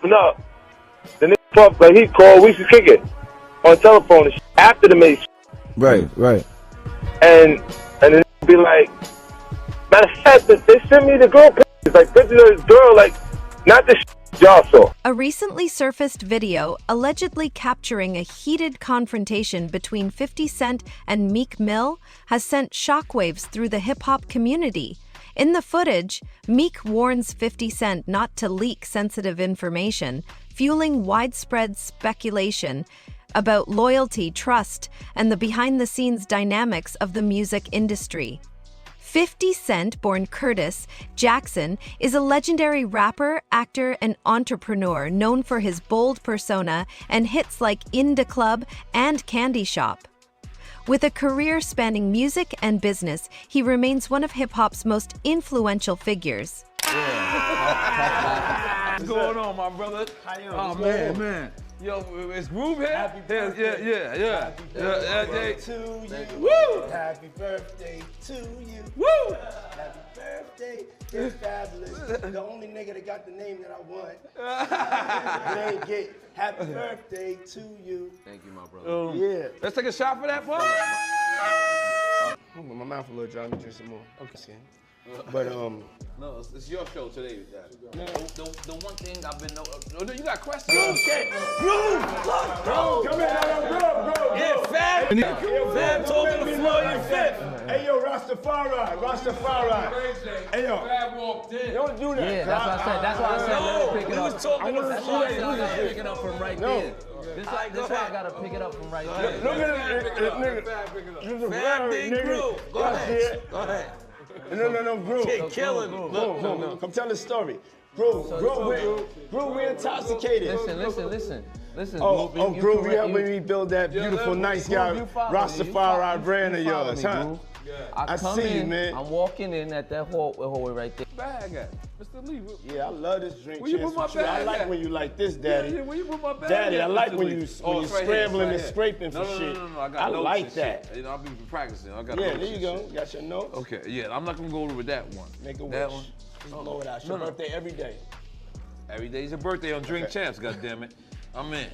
No, the nigga fuck, like he called, we used to kick it on telephone and shit, after the made Right. and then be like, matter of fact, they sent me the girl pictures, like pictures of this girl, like, not the shit y'all saw. A recently surfaced video allegedly capturing a heated confrontation between 50 Cent and Meek Mill has sent shockwaves through the hip-hop community. In the footage, Meek warns 50 Cent not to leak sensitive information, fueling widespread speculation about loyalty, trust, and the behind-the-scenes dynamics of the music industry. 50 Cent, born Curtis Jackson, is a legendary rapper, actor, and entrepreneur known for his bold persona and hits like In Da Club and Candy Shop. With a career spanning music and business, he remains one of hip-hop's most influential figures. What's going on, my brother? How you Oh, man. Yo, it's Groove here? Happy birthday. Yeah. Happy birthday to you. Woo! Happy birthday to you. Woo! Happy birthday. It's fabulous. The only nigga that got the name that I want. It ain't get happy birthday to you. Thank you, my brother. Yeah. Let's take a shot for that, bud. My mouth a little dry. Let me drink some more. Okay. But No, it's your show today, Daddy. No. The one thing I've been You got questions? Okay. Groove. Bro, come here, bro. Yeah, Fab. Fab told me the floor, you fit. Hey, yo, Rastafari. Hey, yo. Fab walked in. Don't do that. Yeah, that's what I said. That's why I said let me pick it up. was talking to the That's floor. why I said I gotta pick it up from right there. This why I gotta pick it up from right there. Look at this nigga. Fab big Groove. Go ahead. No, Groove. Killing me. Groove. Come tell the story. Groove, we intoxicated. Listen. Oh, Groove, you helping me build that beautiful, nice guy, Rastafari brand of yours, huh? I come see you, in, man. I'm walking in at that hallway right there. Bag at Mr. Lee. Yeah, I love this drink. Where you Chance put my with you. I bag like at? when you like this, Daddy. Yeah, where you put my bag Daddy, at, I like Mr. when Lee? you Oh, it's when right you here, scrambling it's and right scraping for here. shit. No, I got I notes like and that. shit. You know, I've been practicing. I got Yeah, notes there you and go. shit. Got your notes. Okay, yeah, I'm not gonna go over with that one. Make a wish. That one. Just blow it out. It's your birthday every day. Every day's your birthday on Drink Okay. Champs, goddammit. I'm in.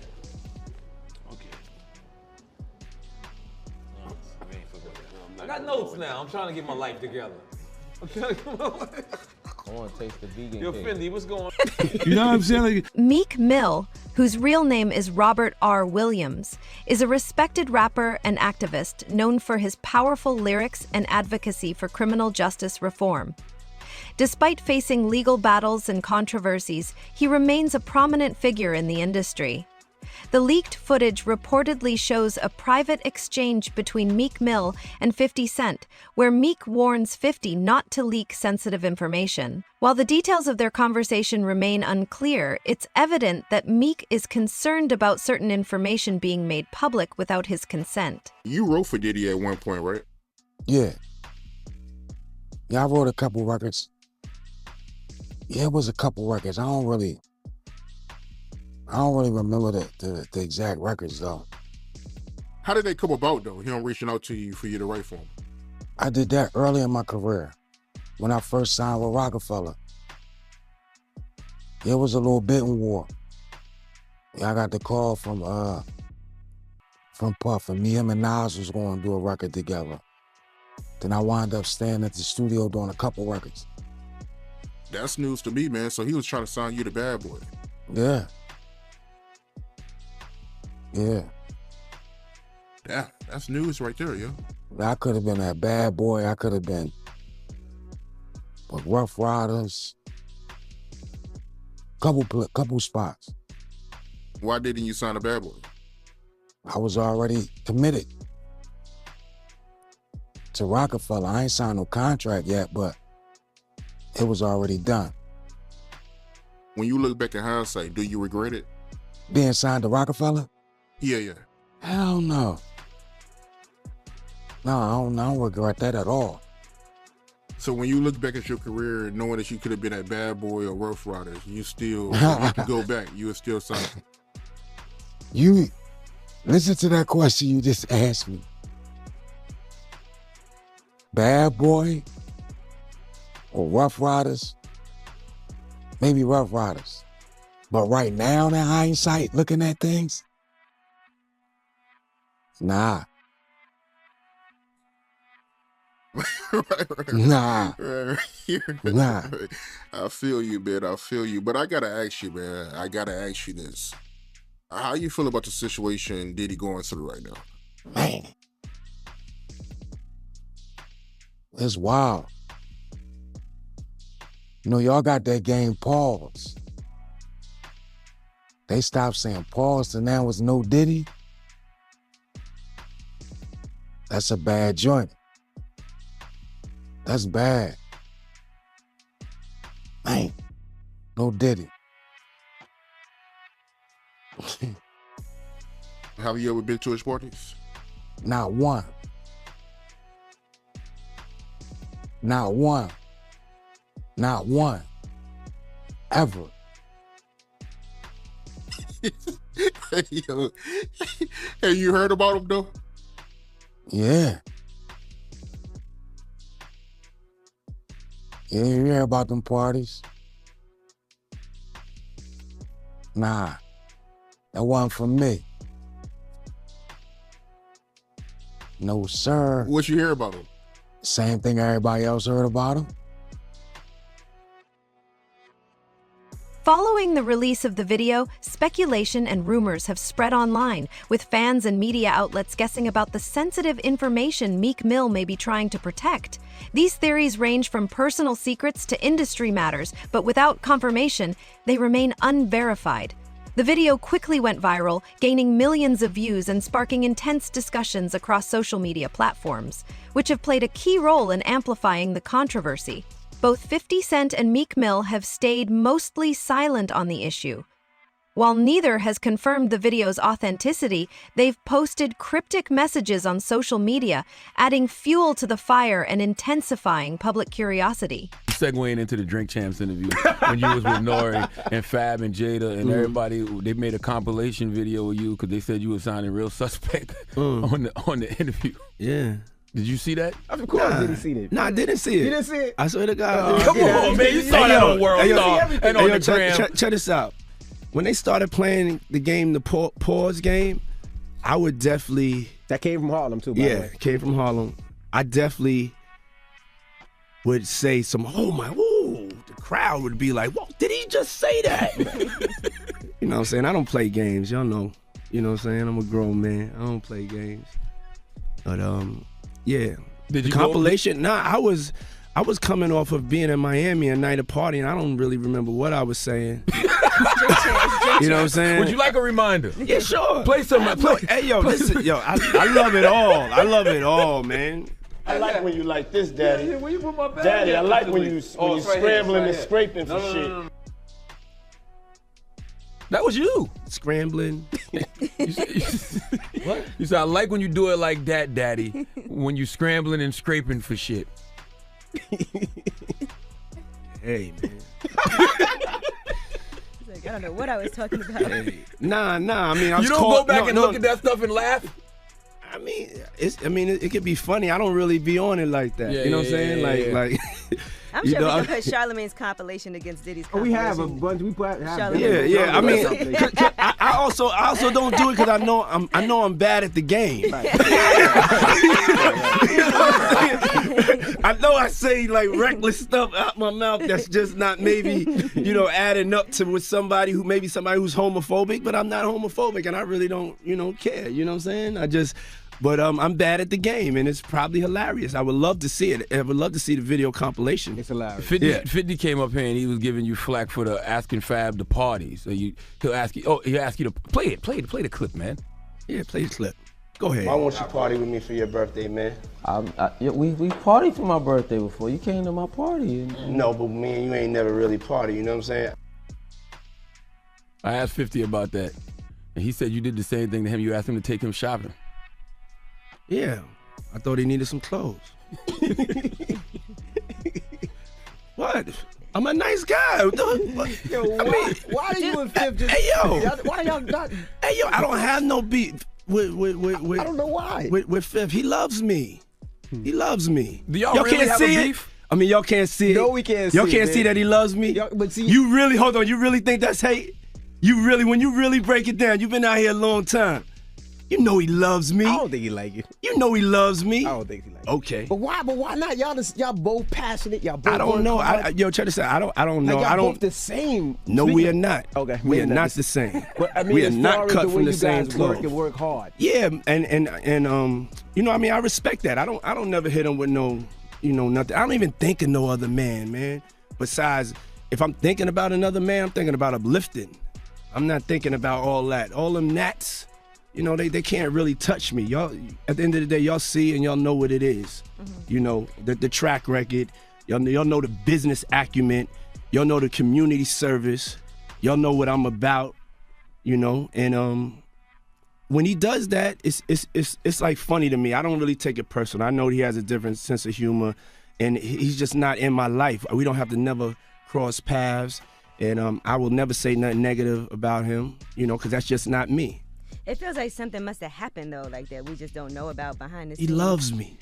Okay. No, we ain't fucking with that. I got notes now. I'm trying to get my life together. I'm trying to get my life. I want to taste the vegan Yo, cake. Fendi, what's going on? You know what I'm saying? Meek Mill, whose real name is Robert R. Williams, is a respected rapper and activist known for his powerful lyrics and advocacy for criminal justice reform. Despite facing legal battles and controversies, he remains a prominent figure in the industry. The leaked footage reportedly shows a private exchange between Meek Mill and 50 Cent, where Meek warns 50 not to leak sensitive information. While the details of their conversation remain unclear, it's evident that Meek is concerned about certain information being made public without his consent. You wrote for Diddy at one point, right? Yeah, I wrote a couple records. Yeah, it was a couple records. I don't really remember the exact records though. How did they come about though? Him reaching out to you for you to write for him? I did that early in my career when I first signed with Rockefeller. It was a little bidding war. Yeah, I got the call from Puff, and me, him, and Nas was going to do a record together. Then I wound up staying at the studio doing a couple records. That's news to me, man. So he was trying to sign you to Bad Boy. Yeah. Yeah, that's news right there, yo. I could have been that Bad Boy. I could have been with Rough Riders. Couple spots. Why didn't you sign a Bad Boy? I was already committed to Rockefeller. I ain't signed no contract yet, but it was already done. When you look back in hindsight, do you regret it? Being signed to Rockefeller? Yeah. Hell no. No, I don't regret that at all. So when you look back at your career, knowing that you could have been at Bad Boy or Rough Riders, you still, you can go back, you would still sign. You, listen to that question you just asked me. Bad Boy or Rough Riders? Maybe Rough Riders. But right now, in hindsight, looking at things, nah. Right. Nah. Nah. I feel you, man. I feel you. But I gotta ask you, man. I gotta ask you this. How you feel about the situation Diddy going through right now? Man. It's wild. You know, y'all got that game pause. They stopped saying pause and now it's no Diddy. That's a bad joint. That's bad. Man, no Diddy. Have you ever been to his parties? Not one. Not one. Not one. Ever. Hey, yo. Hey, you heard about him though? Yeah. Yeah, you hear about them parties? Nah, that wasn't for me. No, sir. What you hear about him? Same thing everybody else heard about him. Following the release of the video, speculation and rumors have spread online, with fans and media outlets guessing about the sensitive information Meek Mill may be trying to protect. These theories range from personal secrets to industry matters, but without confirmation, they remain unverified. The video quickly went viral, gaining millions of views and sparking intense discussions across social media platforms, which have played a key role in amplifying the controversy. Both 50 Cent and Meek Mill have stayed mostly silent on the issue. While neither has confirmed the video's authenticity, they've posted cryptic messages on social media, adding fuel to the fire and intensifying public curiosity. Segueing into the Drink Champs interview when you was with Nori and Fab and Jada and everybody, they made a compilation video of you because they said you were sounding real suspect on the interview. Yeah. Did you see that? Of course, I didn't see that. Nah, I didn't see it. You didn't see it? I swear to God. Come on, man. You saw that on World Star and on the gram. Check this out. When they started playing the game, the pause game, I would definitely... That came from Harlem, too, by the way. Yeah, it came from Harlem. I definitely would say some, oh my, woo. The crowd would be like, whoa, did he just say that? You know what I'm saying? I don't play games. Y'all know. You know what I'm saying? I'm a grown man. I don't play games. But, yeah. Did you compilation? Nah, I was coming off of being in Miami a night of partying. I don't really remember what I was saying. You know what I'm saying? Would you like a reminder? Yeah, sure. Play some. Hey, yo, listen, yo, I love it all. I love it all, man. I like when you like this, Daddy. Where you put my bag? Daddy, I like when you it's right scrambling here, and scraping for shit. No. That was you. Scrambling. What? You said, I like when you do it like that, Daddy, when you scrambling and scraping for shit. Hey, man. I don't know what I was talking about. Hey. Nah. I mean, I was You don't go back and look at that stuff and laugh? I mean, it could be funny. I don't really be on it like that. Yeah, you know what I'm saying? Like. I'm sure we can put Charlamagne's compilation against Diddy's Oh, compilation. we have a bunch. We put. Yeah. I mean, I also don't do it because I know I'm bad at the game. I know I say like reckless stuff out my mouth that's just not maybe adding up to with somebody who's homophobic, but I'm not homophobic and I really don't care. You know what I'm saying? But I'm bad at the game, and it's probably hilarious. I would love to see it. I would love to see the video compilation. It's hilarious. 50 came up here and he was giving you flack for the asking Fab to party. So he'll ask you to play the clip, man. Yeah, play the clip. Go ahead. Why won't you party with me for your birthday, man? We partied for my birthday before. You came to my party. No, but me and you ain't never really party. You know what I'm saying? I asked 50 about that, and he said you did the same thing to him. You asked him to take him shopping. Yeah, I thought he needed some clothes. What? I'm a nice guy. Yo, why are you and Fifth just? Hey, yo. Why y'all not? Hey, yo, I don't have no beef with I don't know why. With Fifth. He loves me. He loves me. Do y'all really can't have see a it? beef? I mean, y'all can't see it. No, we can't see Y'all it, can't man. see that he loves me? But see, you really think that's hate? When you really break it down, you've been out here a long time. You know he loves me. I don't think he like you. You know he loves me. I don't think he like you. Okay. But why not? Y'all both passionate. Y'all both I don't know. Yo, check this out. I don't know. Like I don't. Both the same. No, we are not. Okay. We are not the same. But I mean, we are as not far as cut the way from the you same guys cloth. work hard. Yeah, and you know, I mean, I respect that. I don't never hit him with no, nothing. I don't even think of no other man. Besides, if I'm thinking about another man, I'm thinking about uplifting. I'm not thinking about all that. All them gnats, they can't really touch me. Y'all, at the end of the day, y'all see and y'all know what it is. Mm-hmm. The track record. Y'all know the business acumen. Y'all know the community service. Y'all know what I'm about. And when he does that, it's like funny to me. I don't really take it personal. I know he has a different sense of humor, and he's just not in my life. We don't have to never cross paths, and I will never say nothing negative about him, because that's just not me. It feels like something must have happened though, like that we just don't know about behind the He scenes. loves me.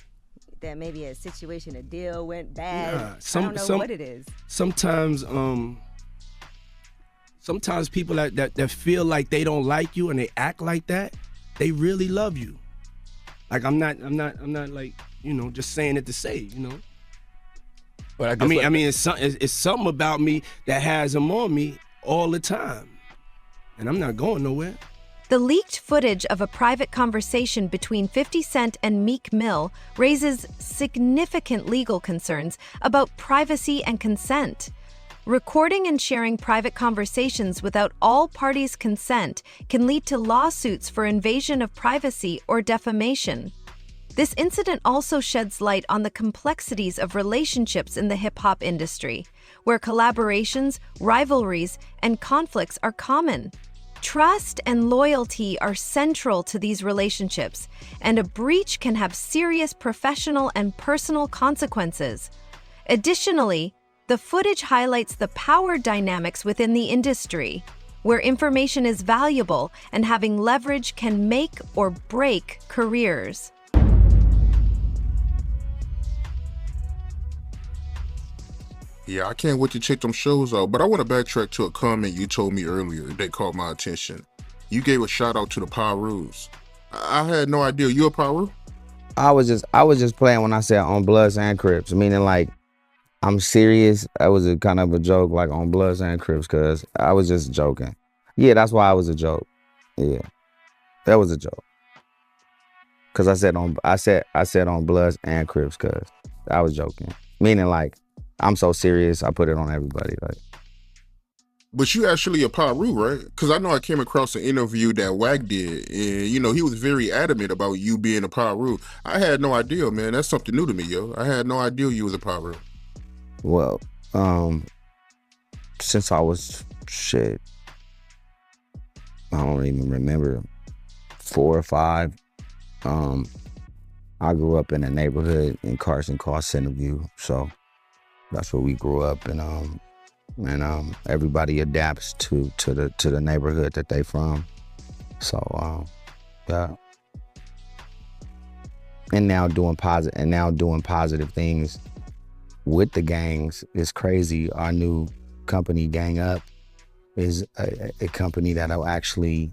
That maybe a situation, a deal went bad. Nah, I don't know what it is. Sometimes people that feel like they don't like you and they act like that, they really love you. Like I'm not like, just saying it to say, But I mean, it's something about me that has him on me all the time, and I'm not going nowhere. The leaked footage of a private conversation between 50 Cent and Meek Mill raises significant legal concerns about privacy and consent. Recording and sharing private conversations without all parties' consent can lead to lawsuits for invasion of privacy or defamation. This incident also sheds light on the complexities of relationships in the hip-hop industry, where collaborations, rivalries, and conflicts are common. Trust and loyalty are central to these relationships, and a breach can have serious professional and personal consequences. Additionally, the footage highlights the power dynamics within the industry, where information is valuable and having leverage can make or break careers. Yeah, I can't wait to check them shows out, but I want to backtrack to a comment you told me earlier that caught my attention. You gave a shout out to the Pirus. I had no idea. You a Piru? I was just playing when I said on Bloods and Crips, meaning like I'm serious. That was a kind of a joke, like on Bloods and Crips, cause I was just joking. Yeah, that's why it was a joke. Yeah, that was a joke. Cause I said on Bloods and Crips, cause I was joking, meaning like I'm so serious. I put it on everybody, like. But you actually a Piru, right? Because I know I came across an interview that Wack did, and he was very adamant about you being a Piru. I had no idea, man. That's something new to me, yo. I had no idea you was a Piru. Well, since I was I don't even remember, 4 or 5. I grew up in a neighborhood in Carson called Centerview, so that's where we grew up, and everybody adapts to the neighborhood that they from. So yeah. And now doing positive things with the gangs is crazy. Our new company, Gang Up, is a company that'll actually,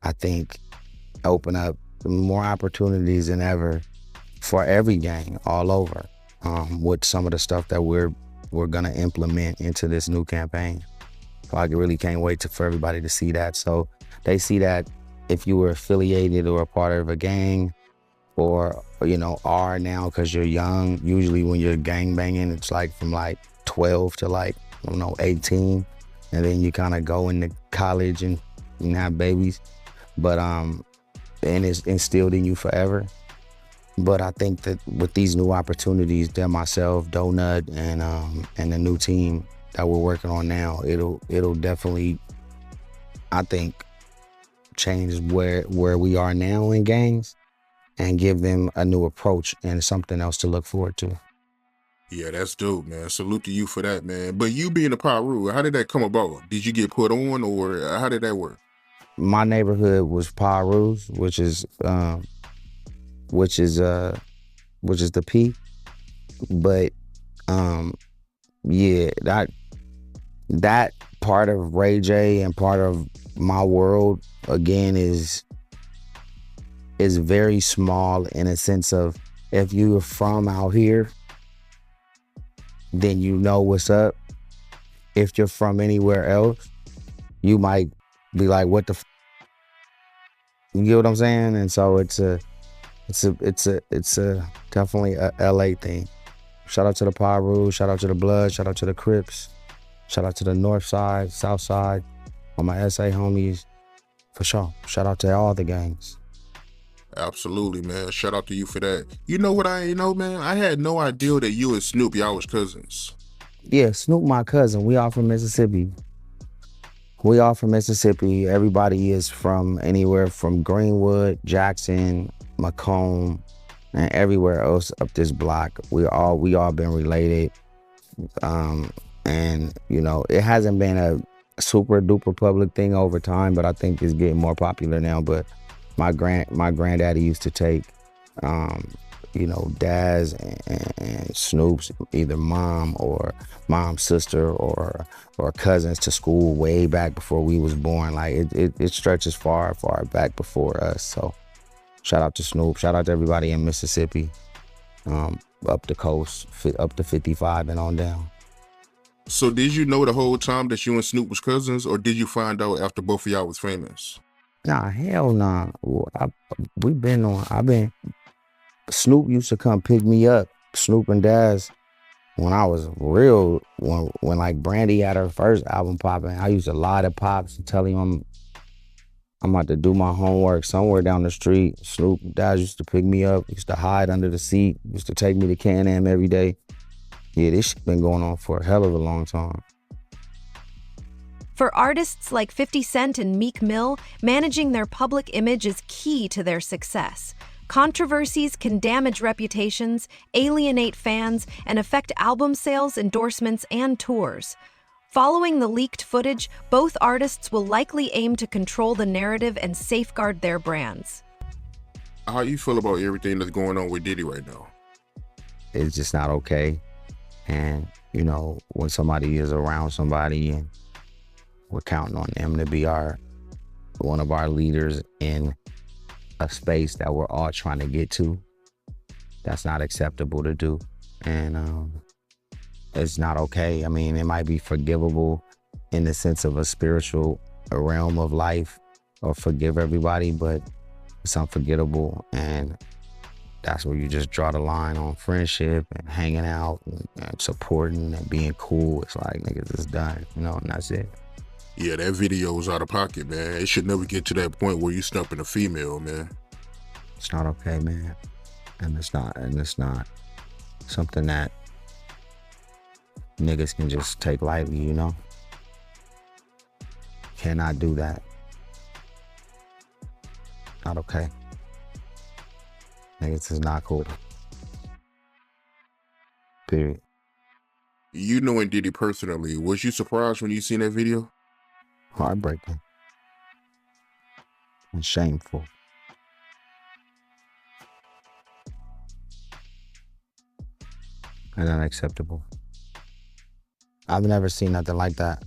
I think, open up more opportunities than ever for every gang all over, with some of the stuff that we're gonna implement into this new campaign. So I really can't wait for everybody to see that. So they see that if you were affiliated or a part of a gang, or are now because you're young. Usually when you're gang banging, it's like from like 12 to like 18, and then you kind of go into college and have babies. But and it's instilled in you forever. But I think that with these new opportunities, that myself, Donut, and the new team that we're working on now, it'll definitely, I think, change where we are now in gangs and give them a new approach and something else to look forward to. Yeah, that's dope, man. Salute to you for that, man. But you being a Piru, how did that come about? Did you get put on, or how did that work? My neighborhood was Pirus, which is the P, but yeah, that part of Ray J and part of my world, again, is very small in a sense of, if you're from out here, then you know what's up. If you're from anywhere else, you might be like, what the f? You get what I'm saying? And so it's a definitely a LA thing. Shout out to the Paru, shout out to the Blood, shout out to the Crips, shout out to the North Side, South Side, all my SA homies, for sure. Shout out to all the gangs. Absolutely, man. Shout out to you for that. You know what I ain't know, man? I had no idea that you and Snoop, y'all was cousins. Yeah, Snoop my cousin. We all from Mississippi. We all from Mississippi. Everybody is from anywhere from Greenwood, Jackson, Macomb, and everywhere else up this block. We all been related. And you know, it hasn't been a super duper public thing over time, but I think it's getting more popular now. But my granddaddy used to take you know, Daz and Snoop's either mom or mom's sister or cousins to school way back before we was born. Like it stretches far back before us. So shout out to Snoop. Shout out to everybody in Mississippi, up the coast, up to 55 and on down. So did you know the whole time that you and Snoop was cousins, or did you find out after both of y'all was famous? Nah, hell nah. Snoop used to come pick me up, Snoop and Daz, when I was real, when like Brandy had her first album popping. I used to lie to Pops and tell him I'm about to do my homework somewhere down the street. Snoop and Daz used to pick me up, used to hide under the seat, used to take me to Can-Am every day. Yeah, this shit been going on for a hell of a long time. For artists like 50 Cent and Meek Mill, managing their public image is key to their success. Controversies can damage reputations, alienate fans, and affect album sales, endorsements, and tours. Following the leaked footage, both artists will likely aim to control the narrative and safeguard their brands. How you feel about everything that's going on with Diddy right now? It's just not okay. And, you know, when somebody is around somebody and we're counting on them to be one of our leaders in a space that we're all trying to get to, that's not acceptable to do. And it's not okay. I mean, it might be forgivable in the sense of a spiritual realm of life, or forgive everybody, but it's unforgettable. And that's where you just draw the line on friendship and hanging out and supporting and being cool. It's like, niggas, it's done, you know, and that's it. Yeah, that video was out of pocket, man. It should never get to that point where you stumping a female, man. It's not okay, man. And it's not something that niggas can just take lightly, you know? Cannot do that. Not okay. Niggas is not cool. Period. You knowing Diddy personally, was you surprised when you seen that video? Heartbreaking. And shameful. And unacceptable. I've never seen nothing like that.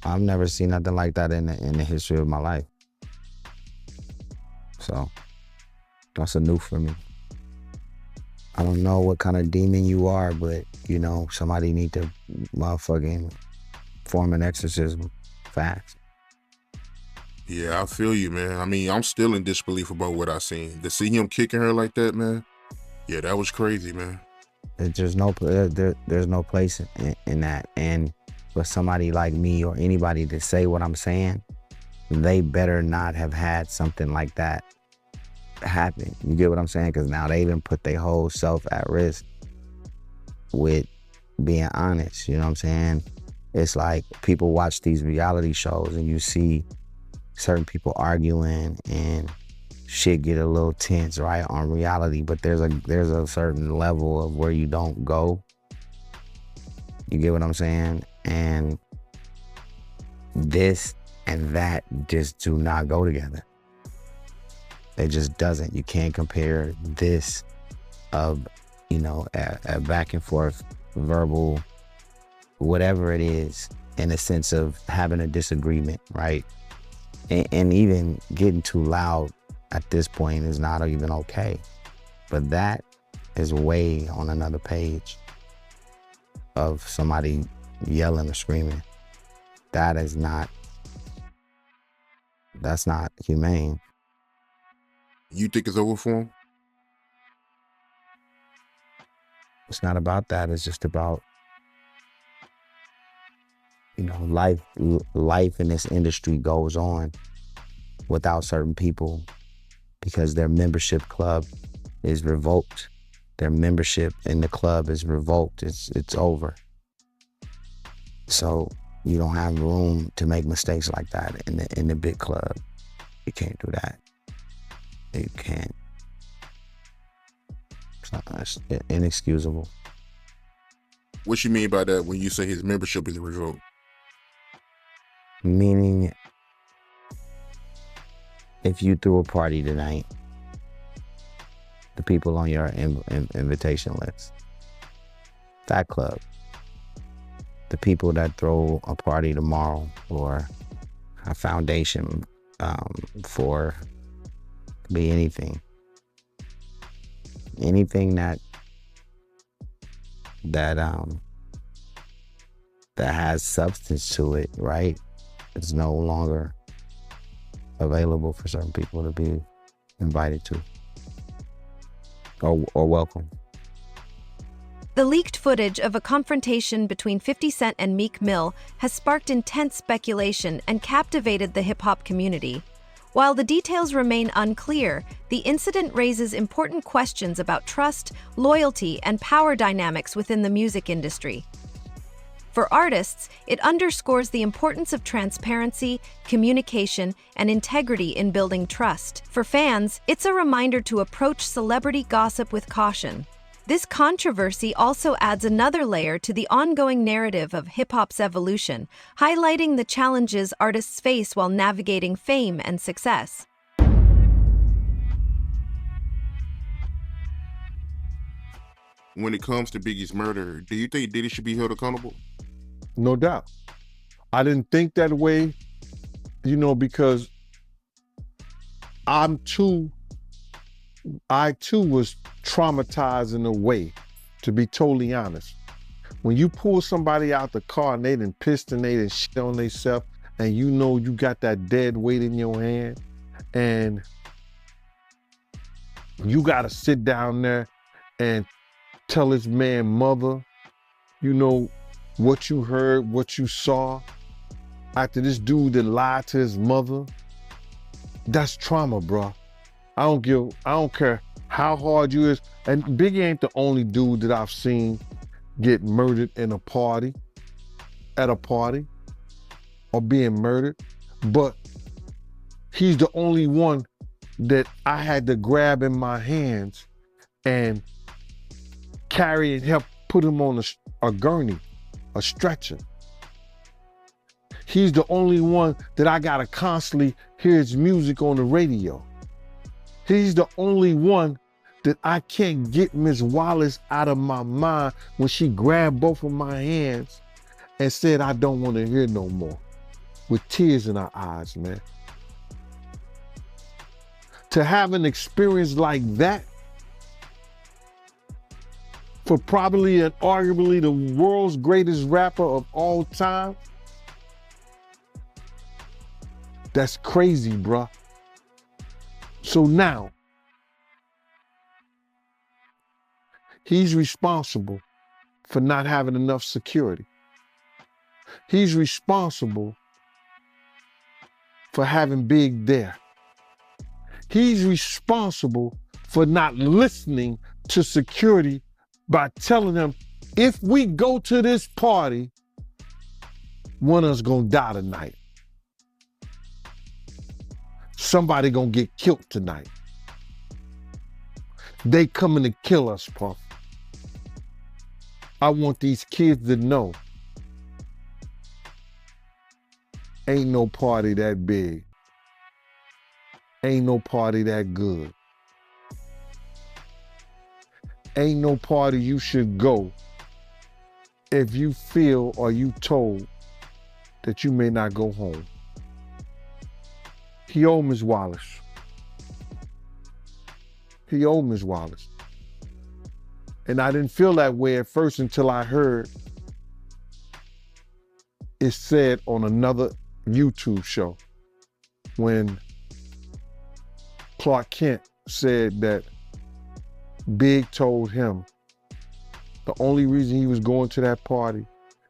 I've never seen nothing like that in the history of my life. So that's a new for me. I don't know what kind of demon you are, but you know, somebody need to motherfucking form an exorcism fast. Yeah, I feel you, man. I mean, I'm still in disbelief about what I seen. To see him kicking her like that, man. Yeah, that was crazy, man. There's no place in that. And for somebody like me or anybody to say what I'm saying, they better not have had something like that happen. You get what I'm saying? Because now they even put their whole self at risk with being honest. You know what I'm saying? It's like people watch these reality shows and you see certain people arguing and shit get a little tense, right, on reality, but there's a certain level of where you don't go. You get what I'm saying? And this and that just do not go together. It just doesn't. You can't compare this of, you know, a back and forth verbal whatever it is, in a sense of having a disagreement, right? And even getting too loud at this point is not even okay. But that is way on another page of somebody yelling or screaming. That's not humane. You think it's over for him? It's not about that. It's just about, life in this industry goes on without certain people because their membership club is revoked. Their membership in the club is revoked. It's over. So you don't have room to make mistakes like that in the big club. You can't do that. You can't. It's inexcusable. What you mean by that when you say his membership is revoked? Meaning, if you threw a party tonight, the people on your invitation list, that club, the people that throw a party tomorrow or a foundation for be anything that has substance to it, right? It's no longer available for certain people to be invited to or welcome. The leaked footage of a confrontation between 50 Cent and Meek Mill has sparked intense speculation and captivated the hip-hop community. While the details remain unclear, the incident raises important questions about trust, loyalty, and power dynamics within the music industry. For artists, it underscores the importance of transparency, communication, and integrity in building trust. For fans, it's a reminder to approach celebrity gossip with caution. This controversy also adds another layer to the ongoing narrative of hip-hop's evolution, highlighting the challenges artists face while navigating fame and success. When it comes to Biggie's murder, do you think Diddy should be held accountable? No doubt. I didn't think that way, because I too was traumatized in a way, to be totally honest. When you pull somebody out the car and they done pissed and they done shit on themselves, and you got that dead weight in your hand, and you gotta sit down there and tell this man mother, what you heard, what you saw, after this dude that lied to his mother. That's trauma, bro. I don't care how hard you is. And Biggie ain't the only dude that I've seen get murdered at a party, or being murdered. But he's the only one that I had to grab in my hands and carry and help put him on a gurney, a stretcher. He's the only one that I gotta constantly hear his music on the radio. He's the only one that I can't get Miss Wallace out of my mind when she grabbed both of my hands and said, I don't want to hear no more, with tears in her eyes, man. To have an experience like that for probably and arguably the world's greatest rapper of all time, that's crazy, bruh. So now, he's responsible for not having enough security. He's responsible for having Big there. He's responsible for not listening to security by telling them, if we go to this party, one of us gonna die tonight. Somebody gonna get killed tonight. They coming to kill us, Puff. I want these kids to know ain't no party that big. Ain't no party that good. Ain't no party you should go if you feel or you told that you may not go home. He owed Ms. Wallace. He owed Ms. Wallace. And I didn't feel that way at first until I heard it said on another YouTube show when Clark Kent said that Big told him the only reason he was going to that party.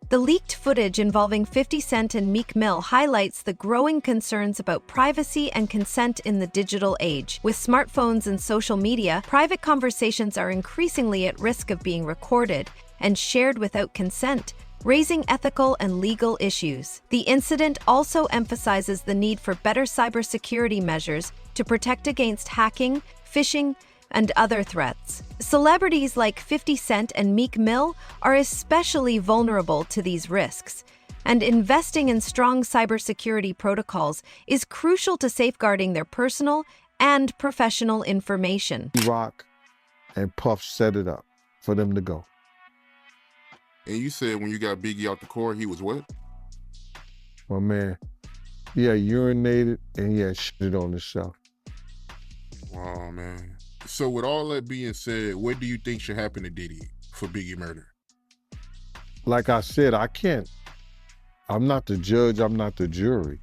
The leaked footage involving 50 Cent and Meek Mill highlights the growing concerns about privacy and consent in the digital age. With smartphones and social media, private conversations are increasingly at risk of being recorded and shared without consent, raising ethical and legal issues. The incident also emphasizes the need for better cybersecurity measures to protect against hacking, phishing, and other threats. Celebrities like 50 Cent and Meek Mill are especially vulnerable to these risks, and investing in strong cybersecurity protocols is crucial to safeguarding their personal and professional information. Rock and Puff set it up for them to go. And you said when you got Biggie out the car, he was what? My man, he had urinated and he had shit on himself. Wow, man. So with all that being said, what do you think should happen to Diddy for Biggie murder? Like I said, I'm not the judge, I'm not the jury.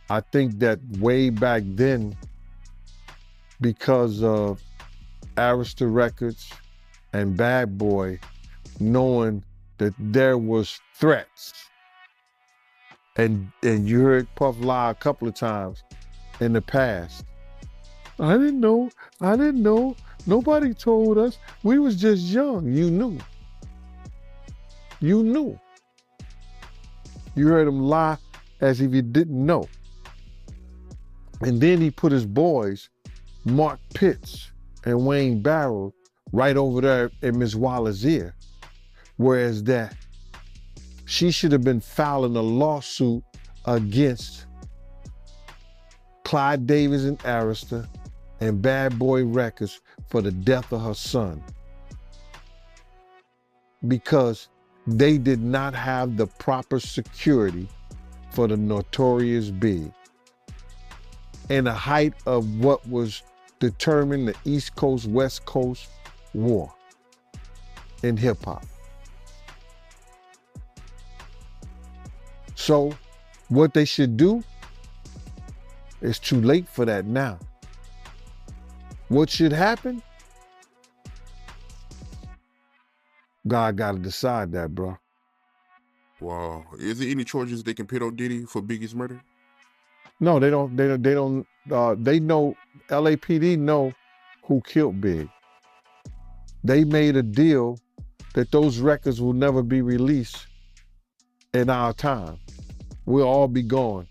I think that way back then, because of Arista Records and Bad Boy knowing that there was threats, and you heard Puff lie a couple of times in the past. I didn't know, nobody told us, we was just young. You knew. You heard him lie as if he didn't know. And then he put his boys, Mark Pitts and Wayne Barrow, right over there in Ms. Wallace's ear. Whereas that she should have been filing a lawsuit against Clyde Davis and Arista and Bad Boy Records for the death of her son, because they did not have the proper security for the Notorious Big. In the height of what was determined the East Coast, West Coast war in hip hop. So what they should do, it's too late for that now. What should happen? God got to decide that, bro. Wow. Is there any charges they can put on Diddy for Biggie's murder? No, they don't. They know, LAPD know who killed Big. They made a deal that those records will never be released in our time. We'll all be gone.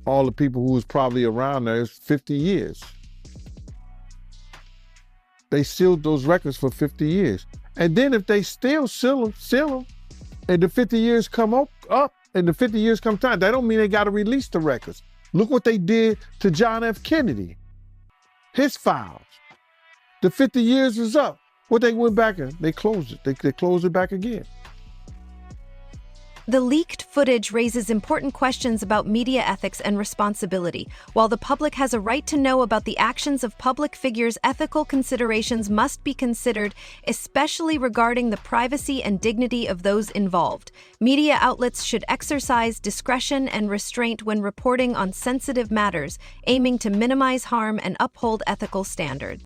All the people who was probably around there is 50 years. They sealed those records for 50 years. And then if they still seal them, and the 50 years come up, and the 50 years come time, that don't mean they got to release the records. Look what they did to John F. Kennedy. His files. The 50 years was up. What they went back and they closed it. They closed it back again. The leaked footage raises important questions about media ethics and responsibility. While the public has a right to know about the actions of public figures, ethical considerations must be considered, especially regarding the privacy and dignity of those involved. Media outlets should exercise discretion and restraint when reporting on sensitive matters, aiming to minimize harm and uphold ethical standards.